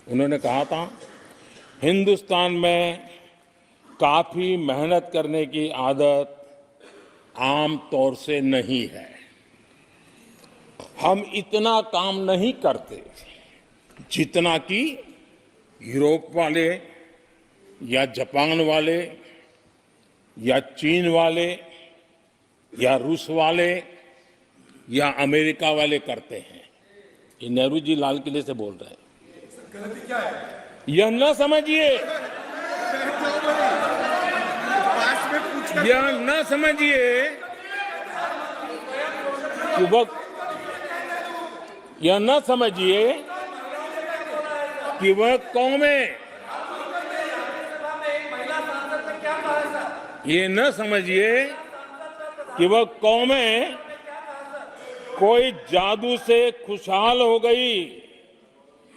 उन्होंने कहा था, हिंदुस्तान में काफी मेहनत करने की आदत आम तौर से नहीं है। हम इतना काम नहीं करते जितना कि यूरोप वाले या जापान वाले या चीन वाले या रूस वाले या अमेरिका वाले करते हैं। ये नेहरू जी लाल किले से बोल रहे हैं। यह न समझिए, यह न समझिए कि यह न समझिए कि वह कौमें, ये न समझिए कि वह कौमें कोई जादू से खुशहाल हो गई।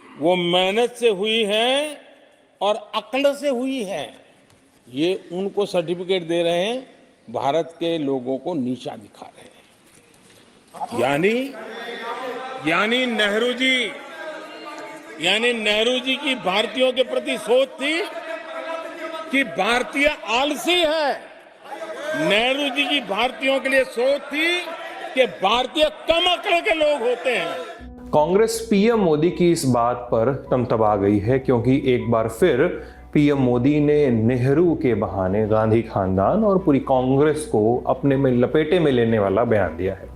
वो मेहनत से हुई है और अक्ल से हुई है। ये उनको सर्टिफिकेट दे रहे हैं, भारत के लोगों को नीचा दिखा रहे हैं। यानी नेहरू जी की भारतीयों के प्रति सोच थी कि भारतीय आलसी है। नेहरू जी की भारतीयों के लिए सोच थी कि भारतीय कम अक्ल के लोग होते हैं। कांग्रेस पीएम मोदी की इस बात पर तमतमा गई है क्योंकि एक बार फिर पीएम मोदी ने नेहरू के बहाने गांधी खानदान और पूरी कांग्रेस को अपने में लपेटे में लेने वाला बयान दिया है।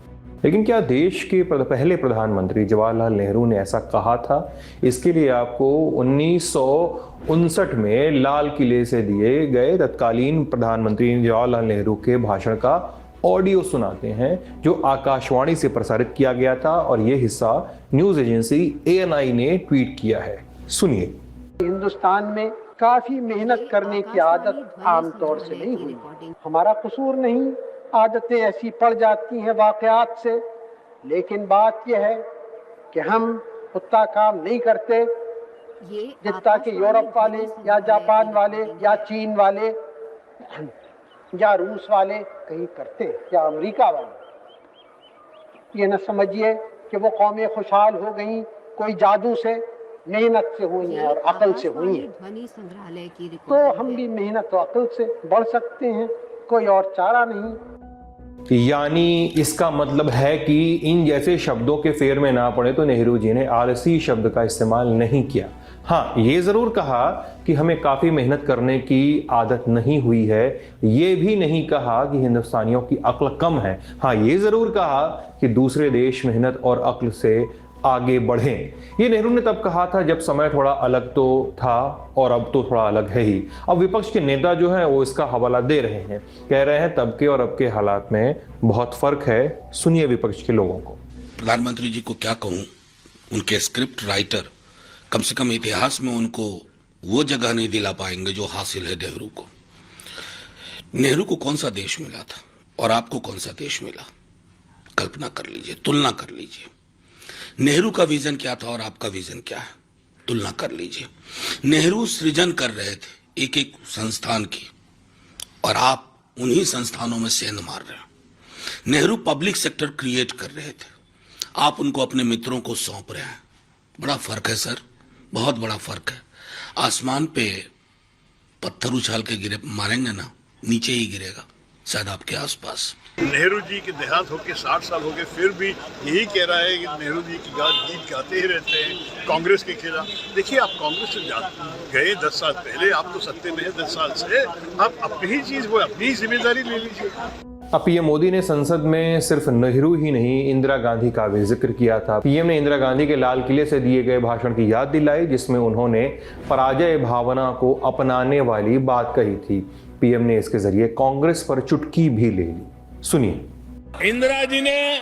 लेकिन क्या देश के पहले प्रधानमंत्री जवाहरलाल नेहरू ने ऐसा कहा था? इसके लिए आपको 1959 में लाल किले से दिए गए तत्कालीन प्रधानमंत्री जवाहरलाल नेहरू के भाषण का ऑडियो सुनाते हैं, जो आकाशवाणी से प्रसारित किया गया था और यह हिस्सा न्यूज एजेंसी ANI ने ट्वीट किया है। सुनिए। हिंदुस्तान में काफी मेहनत करने की आदत आमतौर से नहीं हुई। हमारा कसूर नहीं, आदतें ऐसी पड़ जाती हैं वाकयात से। लेकिन बात यह है कि हम उतना काम नहीं करते जितना कि यूरोप वाले या जापान वाले या चीन वाले या रूस वाले कहीं करते या अमेरिका वाले। ये न समझिए कि वो कौमें खुशहाल हो गई कोई जादू से, मेहनत से हुई है और अकल से हुई है। तो हम भी मेहनत और अकल से बढ़ सकते हैं, कोई और चारा नहीं। यानी इसका मतलब है कि इन जैसे शब्दों के फेर में ना पड़े तो नेहरू जी ने आलसी शब्द का इस्तेमाल नहीं किया। हाँ, ये जरूर कहा कि हमें काफी मेहनत करने की आदत नहीं हुई है। ये भी नहीं कहा कि हिंदुस्तानियों की अक्ल कम है। हाँ, ये जरूर कहा कि दूसरे देश मेहनत और अक्ल से आगे बढ़ें। ये नेहरू ने तब कहा था जब समय थोड़ा अलग तो था और अब तो थोड़ा अलग है ही। अब विपक्ष के नेता जो हैं वो इसका हवाला दे रहे हैं, कह रहे हैं तब के और अब के हालात में बहुत फर्क है। सुनिए विपक्ष के लोगों को। प्रधानमंत्री जी को क्या कहूं, उनके स्क्रिप्ट राइटर कम से कम इतिहास में उनको वो जगह नहीं दिला पाएंगे जो हासिल है नेहरू को। नेहरू को कौन सा देश मिला था और आपको कौन सा देश मिला? कल्पना कर लीजिए, तुलना कर लीजिए। नेहरू का विजन क्या था और आपका विजन क्या है? तुलना कर लीजिए। नेहरू सृजन कर रहे थे एक एक संस्थान की और आप उन्हीं संस्थानों में सेंध मार रहे हैं। नेहरू पब्लिक सेक्टर क्रिएट कर रहे थे, आप उनको अपने मित्रों को सौंप रहे हैं। बड़ा फर्क है सर, बहुत बड़ा फर्क है। आसमान पे पत्थर उछाल के गिरे मारेंगे ना, नीचे ही गिरेगा, शायद आपके आसपास। नेहरू जी के देहांत होके 60 साल हो गए, फिर भी यही कह रहा है कि नेहरू जी की गीत गाते ही रहते हैं कांग्रेस के खिलाफ। देखिए, आप कांग्रेस से गए 10 साल पहले, आप तो सत्ते में है 10 साल से, आप अपनी चीज वो अपनी जिम्मेदारी ले लीजिए। अब पीएम मोदी ने संसद में सिर्फ नेहरू ही नहीं, इंदिरा गांधी का भी जिक्र किया था। पीएम ने इंदिरा गांधी के लाल किले से दिए गए भाषण की याद दिलाई, जिसमें उन्होंने पराजय भावना को अपनाने वाली बात कही थी। पीएम ने इसके जरिए कांग्रेस पर चुटकी भी ले ली। सुनिए। इंदिरा जी ने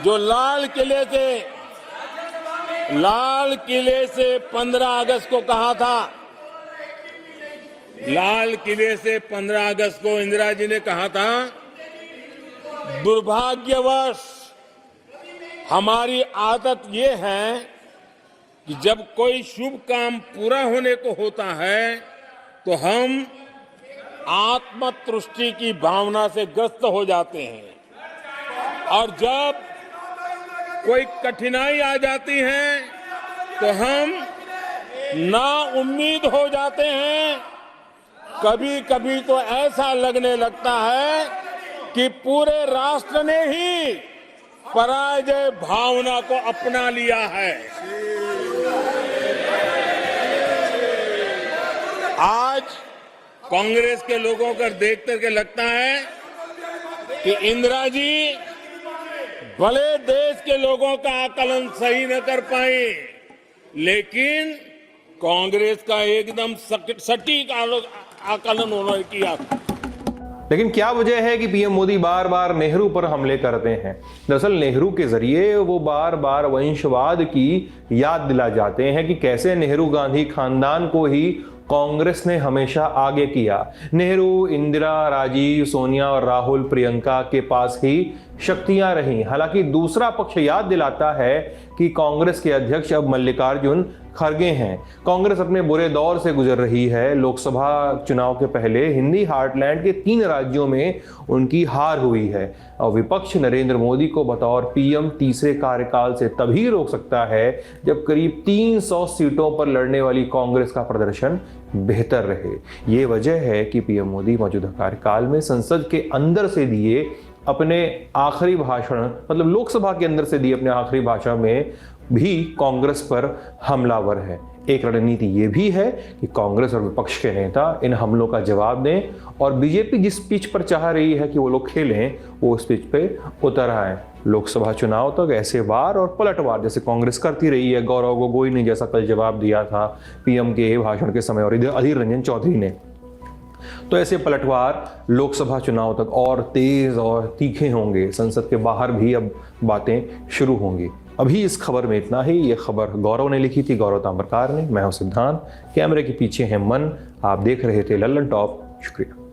जो लाल किले से 15 अगस्त को कहा था, लाल किले से 15 अगस्त को इंदिरा जी ने कहा था, दुर्भाग्यवश हमारी आदत ये है कि जब कोई शुभ काम पूरा होने को होता है तो हम आत्मतुष्टि की भावना से ग्रस्त हो जाते हैं और जब कोई कठिनाई आ जाती है तो हम ना उम्मीद हो जाते हैं। कभी कभी तो ऐसा लगने लगता है कि पूरे राष्ट्र ने ही पराजय भावना को अपना लिया है। आज कांग्रेस के लोगों को देख करके लगता है कि इंदिरा जी भले देश के लोगों का आकलन सही न कर पाए, लेकिन कांग्रेस का एकदम सटीक आकलन उन्होंने किया। लेकिन क्या वजह है कि पीएम मोदी बार बार नेहरू पर हमले करते हैं? दरअसल नेहरू के जरिए वो बार बार वंशवाद की याद दिला जाते हैं कि कैसे नेहरू गांधी खानदान को ही कांग्रेस ने हमेशा आगे किया। नेहरू, इंदिरा, राजीव, सोनिया और राहुल, प्रियंका के पास ही शक्तियां रहीं। हालांकि दूसरा पक्ष याद दिलाता है कि कांग्रेस के अध्यक्ष अब मल्लिकार्जुन खड़गे हैं। कांग्रेस अपने बुरे दौर से गुजर रही है। लोकसभा चुनाव के पहले हिंदी हार्टलैंड के 3 राज्यों में उनकी हार हुई है और विपक्ष नरेंद्र मोदी को बतौर पीएम तीसरे कार्यकाल से तभी रोक सकता है जब करीब 300 सीटों पर लड़ने वाली कांग्रेस का प्रदर्शन बेहतर रहे। ये वजह है कि पीएम मोदी मौजूदा कार्यकाल में संसद के अंदर से दिए अपने आखिरी भाषण, मतलब लोकसभा के अंदर से दिए अपने आखिरी भाषण में भी कांग्रेस पर हमलावर है। एक रणनीति ये भी है कि कांग्रेस और विपक्ष के नेता इन हमलों का जवाब दें और बीजेपी जिस पिच पर चाह रही है कि वो लोग खेलें, वो उस पिच पे उतर आए। लोकसभा चुनाव तक ऐसे वार और पलटवार जैसे कांग्रेस करती रही है, गौरव गोगोई ने जैसा कल जवाब दिया था पीएम के भाषण के समय और अधीर रंजन चौधरी ने, तो ऐसे पलटवार लोकसभा चुनाव तक और तेज और तीखे होंगे। संसद के बाहर भी अब बातें शुरू होंगी। अभी इस खबर में इतना ही। ये खबर गौरव ने लिखी थी, गौरव ताम्रकार ने। मैं हूं सिद्धांत, कैमरे के पीछे है मन। आप देख रहे थे लल्लन टॉप। शुक्रिया।